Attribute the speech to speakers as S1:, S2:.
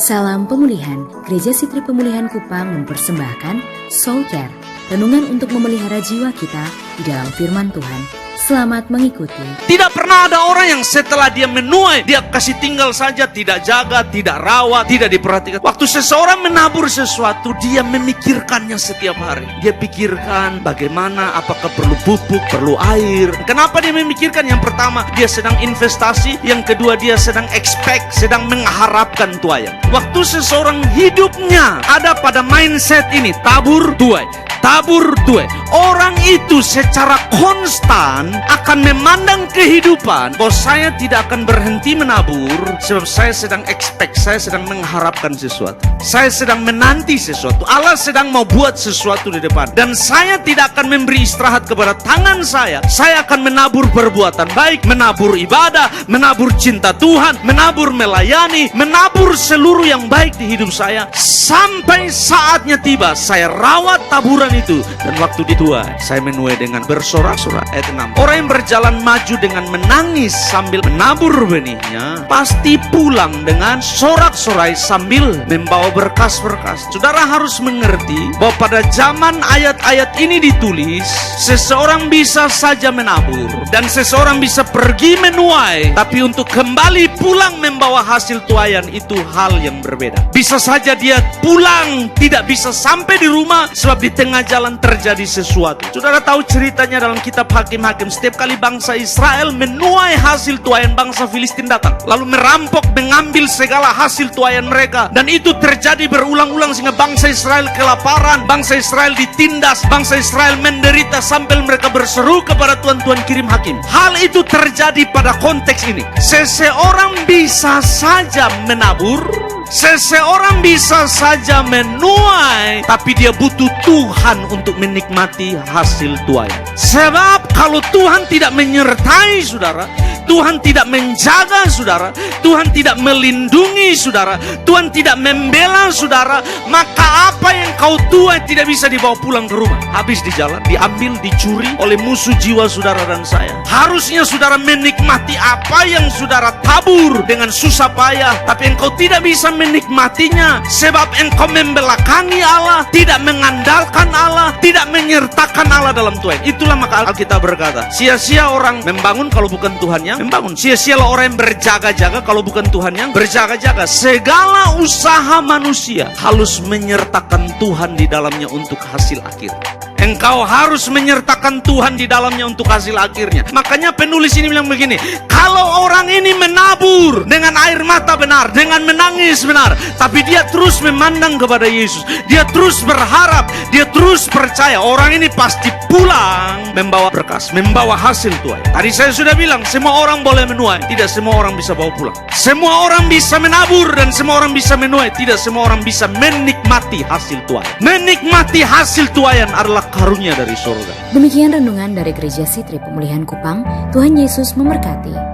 S1: Salam pemulihan, Gereja Sitri Pemulihan Kupang mempersembahkan Soul Care, renungan untuk memelihara jiwa kita di dalam firman Tuhan. Selamat mengikuti.
S2: Tidak pernah ada orang yang setelah dia menuai, dia kasih tinggal saja, tidak jaga, tidak rawat, tidak diperhatikan. Waktu seseorang menabur sesuatu, dia memikirkannya setiap hari. Dia pikirkan bagaimana, apakah perlu pupuk, perlu air. Kenapa dia memikirkan? Yang pertama, dia sedang investasi. Yang kedua, dia sedang expect, sedang mengharapkan tuai. Waktu seseorang hidupnya ada pada mindset ini, tabur tuai, tabur tuai, orang itu secara konstan akan memandang kehidupan bahwa saya tidak akan berhenti menabur, sebab saya sedang expect, saya sedang mengharapkan sesuatu, saya sedang menanti sesuatu. Allah sedang mau buat sesuatu di depan, dan saya tidak akan memberi istirahat kepada tangan saya. Saya akan menabur perbuatan baik, menabur ibadah, menabur cinta Tuhan, menabur melayani, menabur seluruh yang baik di hidup saya, sampai saatnya tiba saya rawat taburan itu, dan waktu dituai saya menuai dengan bersorak-sorak. Ayat 6, orang yang berjalan maju dengan menangis sambil menabur benihnya, pasti pulang dengan sorak-sorai sambil membawa berkas-berkas. Saudara harus mengerti bahwa pada zaman ayat-ayat ini ditulis, seseorang bisa saja menabur dan seseorang bisa pergi menuai, tapi untuk kembali pulang membawa hasil tuaian itu hal yang berbeda. Bisa saja dia pulang tidak bisa sampai di rumah sebab di tengah jalan terjadi sesuatu. Saudara tahu ceritanya dalam kitab Hakim-Hakim, setiap kali bangsa Israel menuai hasil tuaian, bangsa Filistin datang lalu merampok, mengambil segala hasil tuaian mereka, dan itu terjadi berulang-ulang sehingga bangsa Israel kelaparan, bangsa Israel ditindas, bangsa Israel menderita sampai mereka berseru kepada Tuhan, Tuhan kirim hakim. Hal itu terjadi pada konteks ini. Seseorang bisa saja menabur, seseorang bisa saja menuai, tapi dia butuh Tuhan untuk menikmati hasil tuai. Sebab kalau Tuhan tidak menyertai saudara, Tuhan tidak menjaga saudara, Tuhan tidak melindungi saudara, Tuhan tidak membela saudara, maka apa yang kau tuai tidak bisa dibawa pulang ke rumah. Habis di jalan, diambil, dicuri oleh musuh jiwa saudara dan saya. Harusnya saudara menikmati apa yang saudara tabur dengan susah payah, tapi engkau tidak bisa menikmatinya sebab engkau membelakangi Allah, tidak mengandalkan Allah, tidak menyertakan Allah dalam tuai. Itulah maka Alkitab berkata, sia-sia orang membangun kalau bukan Tuhan yang membangun. Sia-sialah orang yang berjaga-jaga kalau bukan Tuhan yang berjaga-jaga. Segala usaha manusia harus menyertakan Tuhan di dalamnya untuk hasil akhir. Engkau harus menyertakan Tuhan di dalamnya untuk hasil akhirnya. Makanya penulis ini bilang begini, kalau orang ini menabur dengan air mata benar, dengan menangis benar, tapi dia terus memandang kepada Yesus, dia terus berharap, dia terus percaya, orang ini pasti pulang membawa berkas, membawa hasil tuai. Tadi saya sudah bilang, semua orang boleh menuai, tidak semua orang bisa bawa pulang. Semua orang bisa menabur dan semua orang bisa menuai, tidak semua orang bisa menikmati hasil tuai. Menikmati hasil tuaian adalah karunia dari surga.
S1: Demikian renungan dari Gereja Sitri Pemulihan Kupang. Tuhan Yesus memberkati.